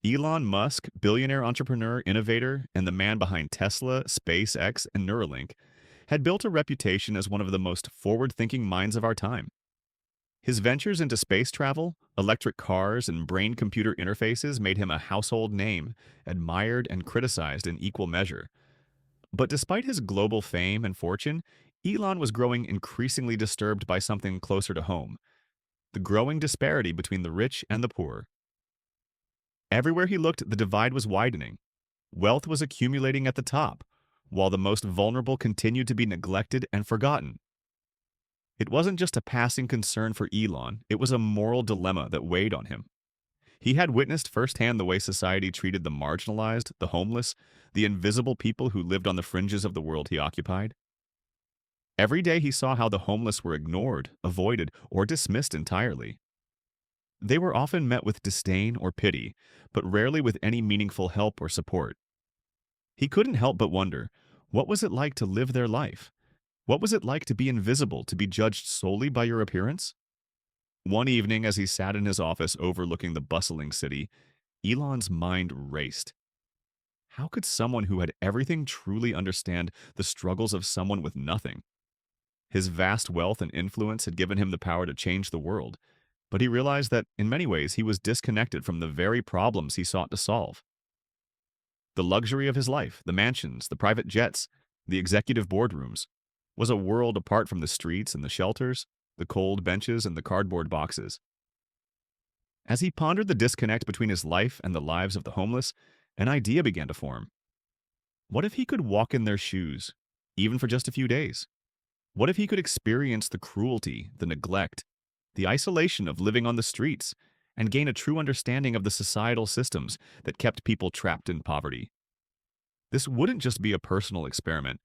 Elon Musk, billionaire entrepreneur, innovator, and the man behind Tesla, SpaceX, and Neuralink, had built a reputation as one of the most forward-thinking minds of our time. His ventures into space travel, electric cars, and brain-computer interfaces made him a household name, admired and criticized in equal measure. But despite his global fame and fortune, Elon was growing increasingly disturbed by something closer to home: the growing disparity between the rich and the poor. Everywhere he looked, the divide was widening. Wealth was accumulating at the top, while the most vulnerable continued to be neglected and forgotten. It wasn't just a passing concern for Elon, it was a moral dilemma that weighed on him. He had witnessed firsthand the way society treated the marginalized, the homeless, the invisible people who lived on the fringes of the world he occupied. Every day he saw how the homeless were ignored, avoided, or dismissed entirely. They were often met with disdain or pity, but rarely with any meaningful help or support. He couldn't help but wonder, what was it like to live their life? What was it like to be invisible, to be judged solely by your appearance? One evening, as he sat in his office overlooking the bustling city, Elon's mind raced. How could someone who had everything truly understand the struggles of someone with nothing? His vast wealth and influence had given him the power to change the world, but he realized that, in many ways, he was disconnected from the very problems he sought to solve. The luxury of his life, the mansions, the private jets, the executive boardrooms, was a world apart from the streets and the shelters, the cold benches and the cardboard boxes. As he pondered the disconnect between his life and the lives of the homeless, an idea began to form. What if he could walk in their shoes, even for just a few days? What if he could experience the cruelty, the neglect, the isolation of living on the streets, and gain a true understanding of the societal systems that kept people trapped in poverty? This wouldn't just be a personal experiment.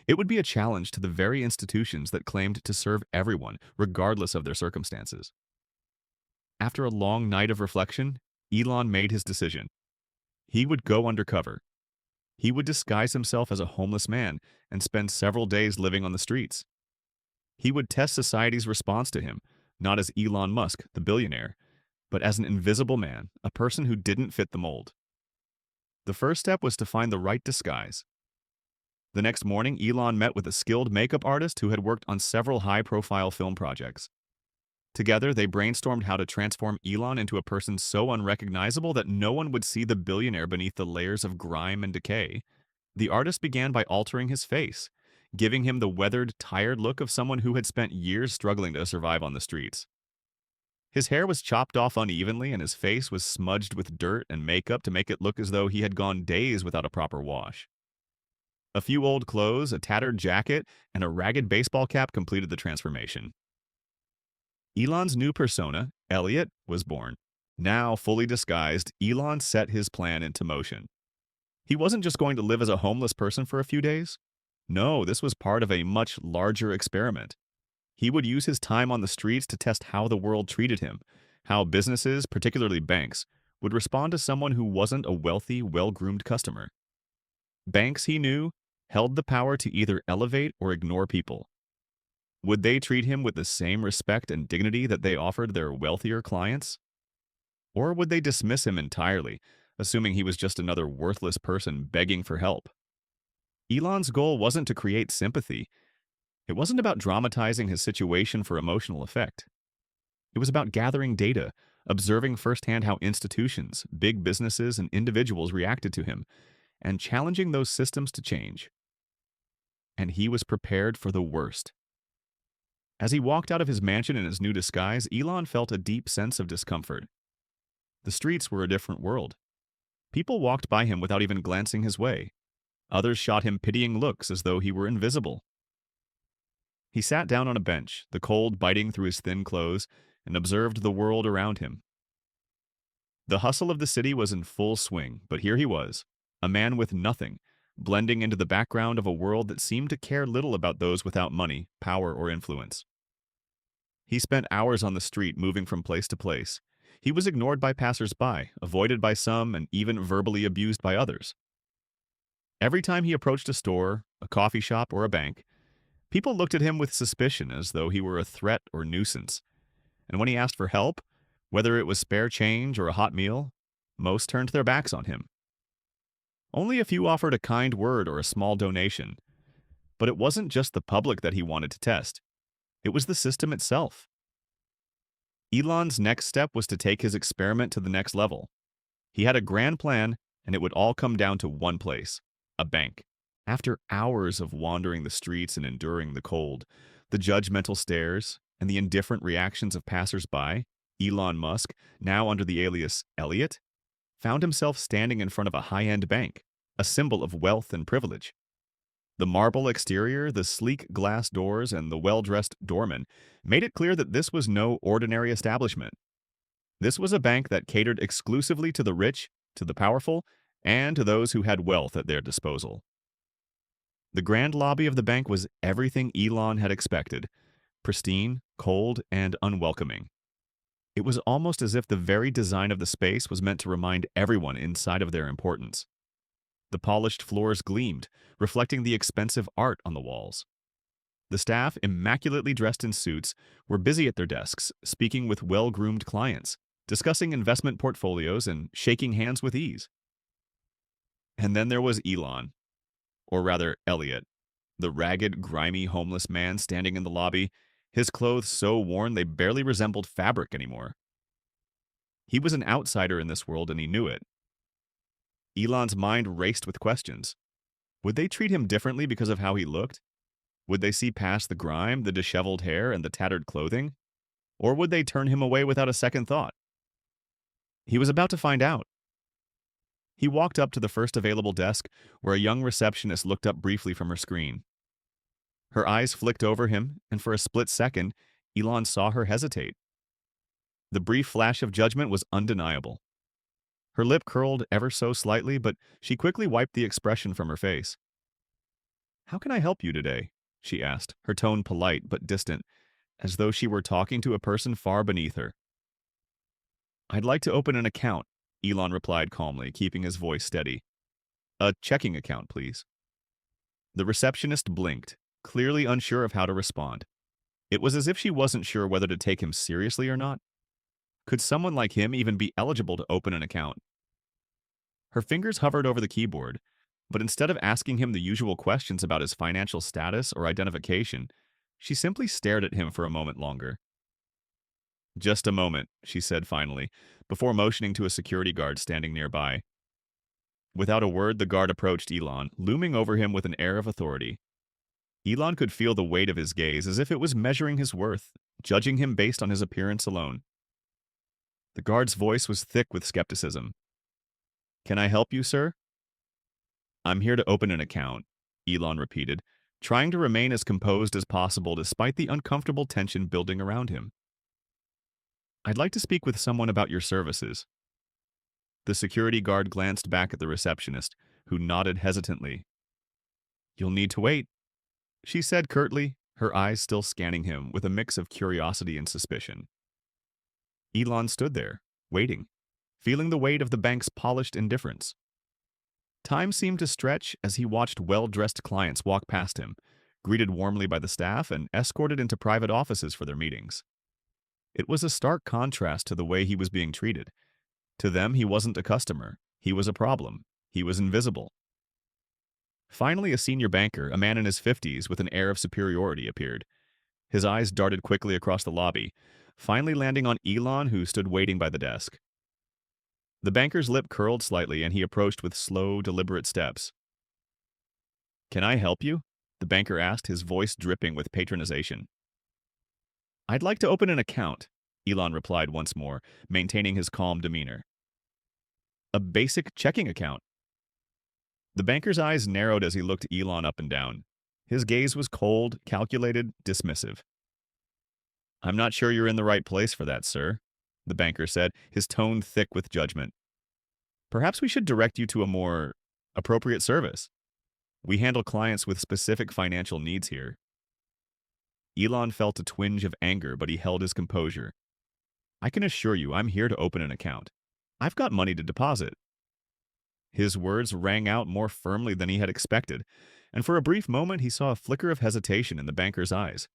It would be a challenge to the very institutions that claimed to serve everyone, regardless of their circumstances. After a long night of reflection, Elon made his decision. He would go undercover. He would disguise himself as a homeless man and spend several days living on the streets. He would test society's response to him, not as Elon Musk, the billionaire, but as an invisible man, a person who didn't fit the mold. The first step was to find the right disguise. The next morning, Elon met with a skilled makeup artist who had worked on several high-profile film projects. Together, they brainstormed how to transform Elon into a person so unrecognizable that no one would see the billionaire beneath the layers of grime and decay. The artist began by altering his face, giving him the weathered, tired look of someone who had spent years struggling to survive on the streets. His hair was chopped off unevenly and his face was smudged with dirt and makeup to make it look as though he had gone days without a proper wash. A few old clothes, a tattered jacket, and a ragged baseball cap completed the transformation. Elon's new persona, Elliot, was born. Now fully disguised, Elon set his plan into motion. He wasn't just going to live as a homeless person for a few days. No, this was part of a much larger experiment. He would use his time on the streets to test how the world treated him, how businesses, particularly banks, would respond to someone who wasn't a wealthy, well-groomed customer. Banks, he knew, held the power to either elevate or ignore people. Would they treat him with the same respect and dignity that they offered their wealthier clients? Or would they dismiss him entirely, assuming he was just another worthless person begging for help? Elon's goal wasn't to create sympathy. It wasn't about dramatizing his situation for emotional effect. It was about gathering data, observing firsthand how institutions, big businesses, and individuals reacted to him, and challenging those systems to change. And he was prepared for the worst. As he walked out of his mansion in his new disguise, Elon felt a deep sense of discomfort. The streets were a different world. People walked by him without even glancing his way. Others shot him pitying looks as though he were invisible. He sat down on a bench, the cold biting through his thin clothes, and observed the world around him. The hustle of the city was in full swing, but here he was, a man with nothing, blending into the background of a world that seemed to care little about those without money, power, or influence. He spent hours on the street moving from place to place. He was ignored by passers-by, avoided by some, and even verbally abused by others. Every time he approached a store, a coffee shop, or a bank, people looked at him with suspicion as though he were a threat or nuisance. And when he asked for help, whether it was spare change or a hot meal, Most turned their backs on him. Only a few offered a kind word or a small donation. But it wasn't just the public that he wanted to test. It was the system itself. Elon's next step was to take his experiment to the next level. He had a grand plan, and it would all come down to one place: a bank. After hours of wandering the streets and enduring the cold, the judgmental stares, and the indifferent reactions of passers-by, Elon Musk, now under the alias Elliot, found himself standing in front of a high-end bank, a symbol of wealth and privilege. The marble exterior, the sleek glass doors, and the well-dressed doorman made it clear that this was no ordinary establishment. This was a bank that catered exclusively to the rich, to the powerful, and to those who had wealth at their disposal. The grand lobby of the bank was everything Elon had expected: pristine, cold, and unwelcoming. It was almost as if the very design of the space was meant to remind everyone inside of their importance. The polished floors gleamed, reflecting the expensive art on the walls. The staff, immaculately dressed in suits, were busy at their desks, speaking with well-groomed clients, discussing investment portfolios, and shaking hands with ease. And then there was Elon, or rather Elliot, the ragged, grimy, homeless man standing in the lobby, his clothes so worn they barely resembled fabric anymore. He was an outsider in this world, and he knew it. Elon's mind raced with questions. Would they treat him differently because of how he looked? Would they see past the grime, the disheveled hair, and the tattered clothing? Or would they turn him away without a second thought? He was about to find out. He walked up to the first available desk, where a young receptionist looked up briefly from her screen. Her eyes flicked over him, and for a split second, Elon saw her hesitate. The brief flash of judgment was undeniable. Her lip curled ever so slightly, but she quickly wiped the expression from her face. "How can I help you today?" she asked, her tone polite but distant, as though she were talking to a person far beneath her. "I'd like to open an account," Elon replied calmly, keeping his voice steady. "A checking account, please." The receptionist blinked, clearly unsure of how to respond. It was as if she wasn't sure whether to take him seriously or not. Could someone like him even be eligible to open an account? Her fingers hovered over the keyboard, but instead of asking him the usual questions about his financial status or identification, she simply stared at him for a moment longer. "Just a moment," she said finally, before motioning to a security guard standing nearby. Without a word, the guard approached Elon, looming over him with an air of authority. Elon could feel the weight of his gaze, as if it was measuring his worth, judging him based on his appearance alone. The guard's voice was thick with skepticism. "Can I help you, sir?" "I'm here to open an account," Elon repeated, trying to remain as composed as possible despite the uncomfortable tension building around him. "I'd like to speak with someone about your services." The security guard glanced back at the receptionist, who nodded hesitantly. "You'll need to wait," she said curtly, her eyes still scanning him with a mix of curiosity and suspicion. Elon stood there, waiting, feeling the weight of the bank's polished indifference. Time seemed to stretch as he watched well-dressed clients walk past him, greeted warmly by the staff, and escorted into private offices for their meetings. It was a stark contrast to the way he was being treated. To them, he wasn't a customer. He was a problem. He was invisible. Finally, a senior banker, a man in his 50s with an air of superiority, appeared. His eyes darted quickly across the lobby, finally landing on Elon, who stood waiting by the desk. The banker's lip curled slightly, and he approached with slow, deliberate steps. "Can I help you?" the banker asked, his voice dripping with patronization. "I'd like to open an account," Elon replied once more, maintaining his calm demeanor. "A basic checking account." The banker's eyes narrowed as he looked Elon up and down. His gaze was cold, calculated, dismissive. "I'm not sure you're in the right place for that, sir," the banker said, his tone thick with judgment. "Perhaps we should direct you to a more appropriate service. We handle clients with specific financial needs here." Elon felt a twinge of anger, but he held his composure. "I can assure you I'm here to open an account. I've got money to deposit." His words rang out more firmly than he had expected, and for a brief moment he saw a flicker of hesitation in the banker's eyes.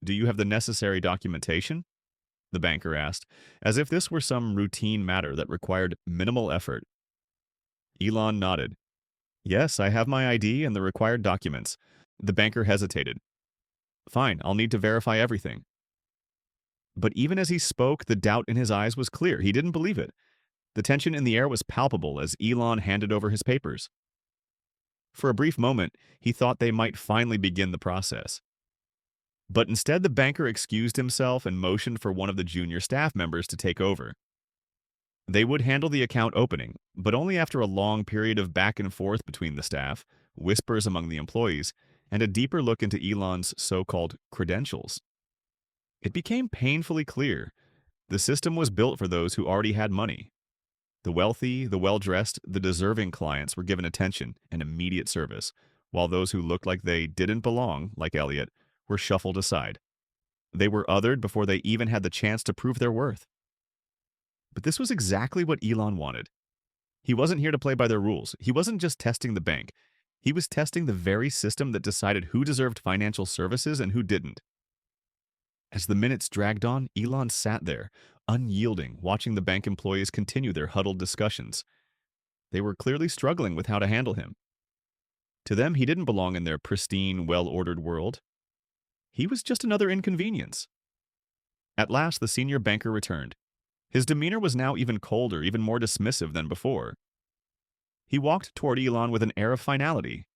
"Do you have the necessary documentation?" the banker asked, as if this were some routine matter that required minimal effort. Elon nodded. Yes, I have my ID and the required documents. The banker hesitated. Fine, I'll need to verify everything. But even as he spoke, the doubt in his eyes was clear. He didn't believe it. The tension in the air was palpable as Elon handed over his papers. For a brief moment, he thought they might finally begin the process. But instead, the banker excused himself and motioned for one of the junior staff members to take over. They would handle the account opening, but only after a long period of back and forth between the staff, whispers among the employees, and a deeper look into Elon's so-called credentials. It became painfully clear. The system was built for those who already had money. The wealthy, the well-dressed, the deserving clients were given attention and immediate service, while those who looked like they didn't belong, like Elliot, were shuffled aside. They were othered before they even had the chance to prove their worth. But this was exactly what Elon wanted. He wasn't here to play by their rules. He wasn't just testing the bank. He was testing the very system that decided who deserved financial services and who didn't. As the minutes dragged on, Elon sat there, unyielding, watching the bank employees continue their huddled discussions. They were clearly struggling with how to handle him. To them, he didn't belong in their pristine, well-ordered world. He was just another inconvenience. At last, the senior banker returned. His demeanor was now even colder, even more dismissive than before. He walked toward Elon with an air of finality.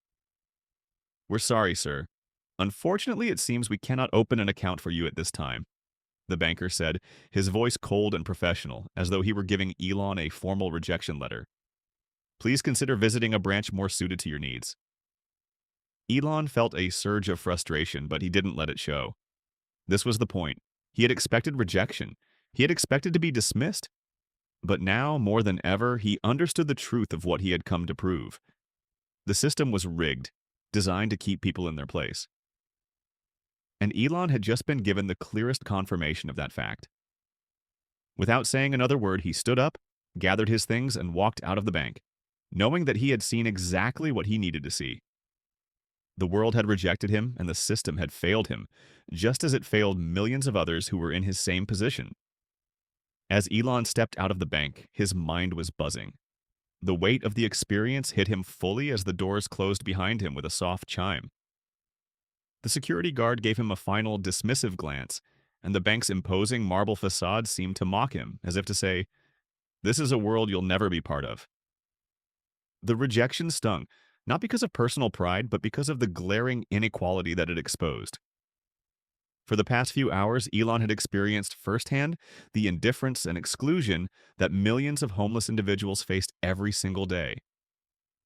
"We're sorry, sir. Unfortunately, it seems we cannot open an account for you at this time," the banker said, his voice cold and professional, as though he were giving Elon a formal rejection letter. "Please consider visiting a branch more suited to your needs." Elon felt a surge of frustration, but he didn't let it show. This was the point. He had expected rejection. He had expected to be dismissed. But now, more than ever, he understood the truth of what he had come to prove. The system was rigged, designed to keep people in their place. And Elon had just been given the clearest confirmation of that fact. Without saying another word, he stood up, gathered his things, and walked out of the bank, knowing that he had seen exactly what he needed to see. The world had rejected him, and the system had failed him, just as it failed millions of others who were in his same position. As Elon stepped out of the bank, his mind was buzzing. The weight of the experience hit him fully as the doors closed behind him with a soft chime. The security guard gave him a final dismissive glance, and the bank's imposing marble facade seemed to mock him, as if to say, "This is a world you'll never be part of." The rejection stung, not because of personal pride, but because of the glaring inequality that it exposed. For the past few hours, Elon had experienced firsthand the indifference and exclusion that millions of homeless individuals faced every single day.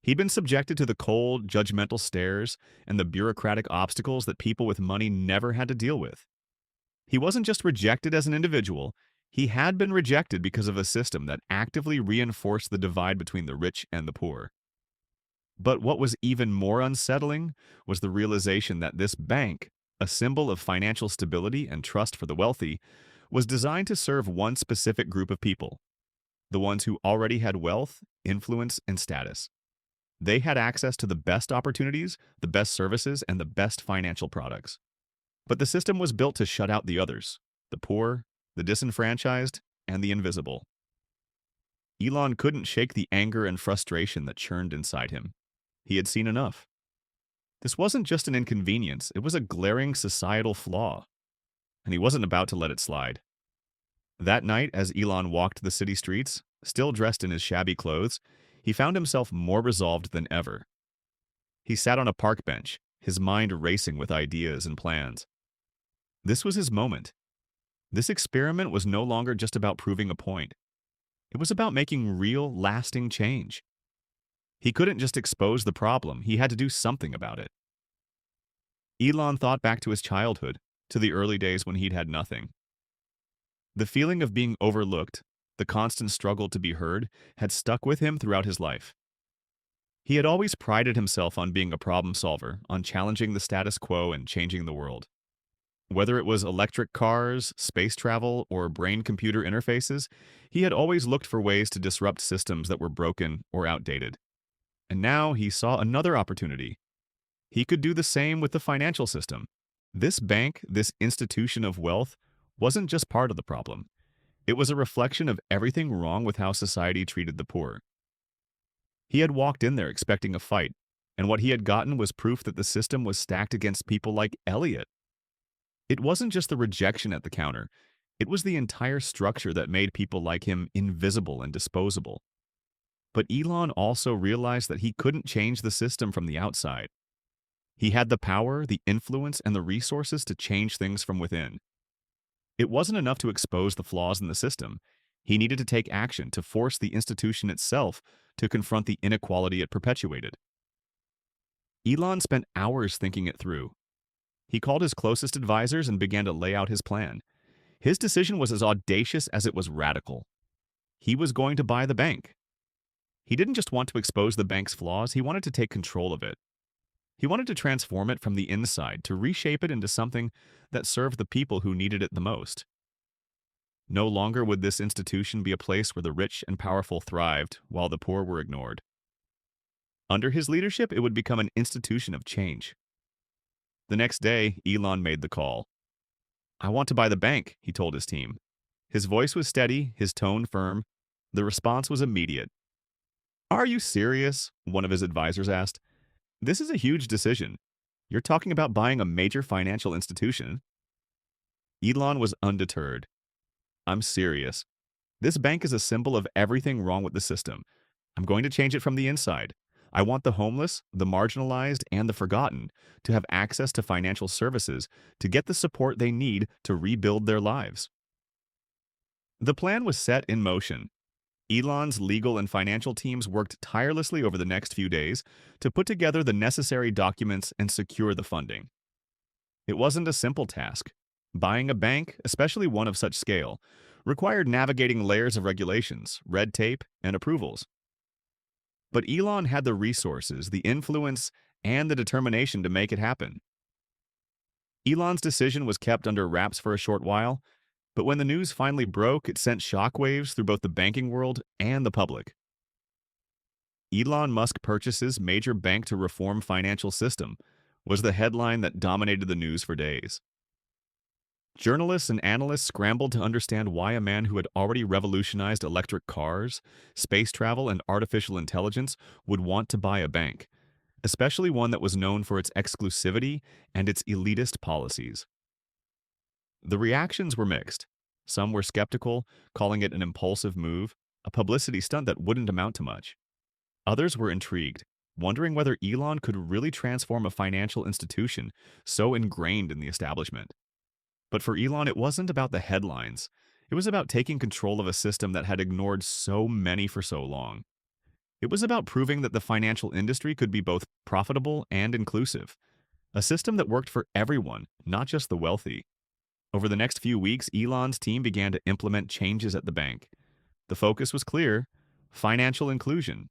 He'd been subjected to the cold, judgmental stares and the bureaucratic obstacles that people with money never had to deal with. He wasn't just rejected as an individual, he had been rejected because of a system that actively reinforced the divide between the rich and the poor. But what was even more unsettling was the realization that this bank, a symbol of financial stability and trust for the wealthy, was designed to serve one specific group of people, the ones who already had wealth, influence, and status. They had access to the best opportunities, the best services, and the best financial products. But the system was built to shut out the others, the poor, the disenfranchised, and the invisible. Elon couldn't shake the anger and frustration that churned inside him. He had seen enough. This wasn't just an inconvenience, it was a glaring societal flaw, and he wasn't about to let it slide. That night, as Elon walked the city streets, still dressed in his shabby clothes, he found himself more resolved than ever. He sat on a park bench, his mind racing with ideas and plans. This was his moment. This experiment was no longer just about proving a point. It was about making real, lasting change. He couldn't just expose the problem, he had to do something about it. Elon thought back to his childhood, to the early days when he'd had nothing. The feeling of being overlooked, the constant struggle to be heard, had stuck with him throughout his life. He had always prided himself on being a problem solver, on challenging the status quo and changing the world. Whether it was electric cars, space travel, or brain-computer interfaces, he had always looked for ways to disrupt systems that were broken or outdated. And now he saw another opportunity. He could do the same with the financial system. This bank, this institution of wealth, wasn't just part of the problem. It was a reflection of everything wrong with how society treated the poor. He had walked in there expecting a fight, and what he had gotten was proof that the system was stacked against people like Elliot. It wasn't just the rejection at the counter, it was the entire structure that made people like him invisible and disposable. But Elon also realized that he couldn't change the system from the outside. He had the power, the influence, and the resources to change things from within. It wasn't enough to expose the flaws in the system. He needed to take action to force the institution itself to confront the inequality it perpetuated. Elon spent hours thinking it through. He called his closest advisors and began to lay out his plan. His decision was as audacious as it was radical. He was going to buy the bank. He didn't just want to expose the bank's flaws, he wanted to take control of it. He wanted to transform it from the inside, to reshape it into something that served the people who needed it the most. No longer would this institution be a place where the rich and powerful thrived while the poor were ignored. Under his leadership, it would become an institution of change. The next day, Elon made the call. "I want to buy the bank," he told his team. His voice was steady, his tone firm. The response was immediate. "Are you serious?" one of his advisors asked. "This is a huge decision. You're talking about buying a major financial institution." Elon was undeterred. "I'm serious. This bank is a symbol of everything wrong with the system. I'm going to change it from the inside. I want the homeless, the marginalized, and the forgotten to have access to financial services to get the support they need to rebuild their lives." The plan was set in motion. Elon's legal and financial teams worked tirelessly over the next few days to put together the necessary documents and secure the funding. It wasn't a simple task. Buying a bank, especially one of such scale, required navigating layers of regulations, red tape, and approvals. But Elon had the resources, the influence, and the determination to make it happen. Elon's decision was kept under wraps for a short while, but when the news finally broke, it sent shockwaves through both the banking world and the public. "Elon Musk purchases major bank to reform financial system" was the headline that dominated the news for days. Journalists and analysts scrambled to understand why a man who had already revolutionized electric cars, space travel, and artificial intelligence would want to buy a bank, especially one that was known for its exclusivity and its elitist policies. The reactions were mixed. Some were skeptical, calling it an impulsive move, a publicity stunt that wouldn't amount to much. Others were intrigued, wondering whether Elon could really transform a financial institution so ingrained in the establishment. But for Elon, it wasn't about the headlines. It was about taking control of a system that had ignored so many for so long. It was about proving that the financial industry could be both profitable and inclusive, a system that worked for everyone, not just the wealthy. Over the next few weeks, Elon's team began to implement changes at the bank. The focus was clear: financial inclusion.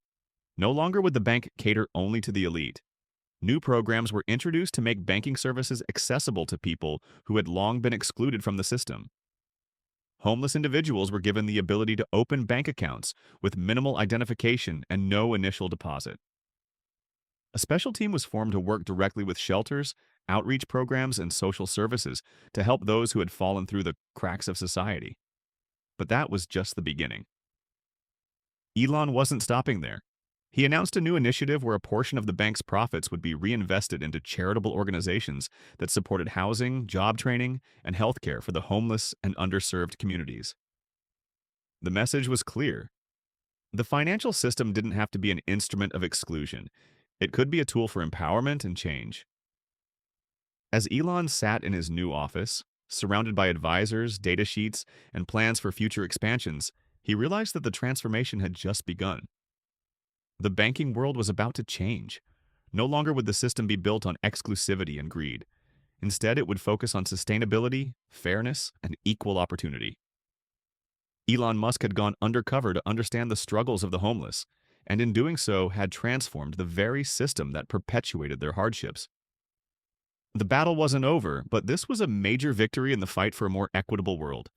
No longer would the bank cater only to the elite. New programs were introduced to make banking services accessible to people who had long been excluded from the system. Homeless individuals were given the ability to open bank accounts with minimal identification and no initial deposit. A special team was formed to work directly with shelters, outreach programs, and social services to help those who had fallen through the cracks of society. But that was just the beginning. Elon wasn't stopping there. He announced a new initiative where a portion of the bank's profits would be reinvested into charitable organizations that supported housing, job training, and healthcare for the homeless and underserved communities. The message was clear. The financial system didn't have to be an instrument of exclusion. It could be a tool for empowerment and change. As Elon sat in his new office, surrounded by advisors, data sheets, and plans for future expansions, he realized that the transformation had just begun. The banking world was about to change. No longer would the system be built on exclusivity and greed. Instead, it would focus on sustainability, fairness, and equal opportunity. Elon Musk had gone undercover to understand the struggles of the homeless, and in doing so had transformed the very system that perpetuated their hardships. The battle wasn't over, but this was a major victory in the fight for a more equitable world.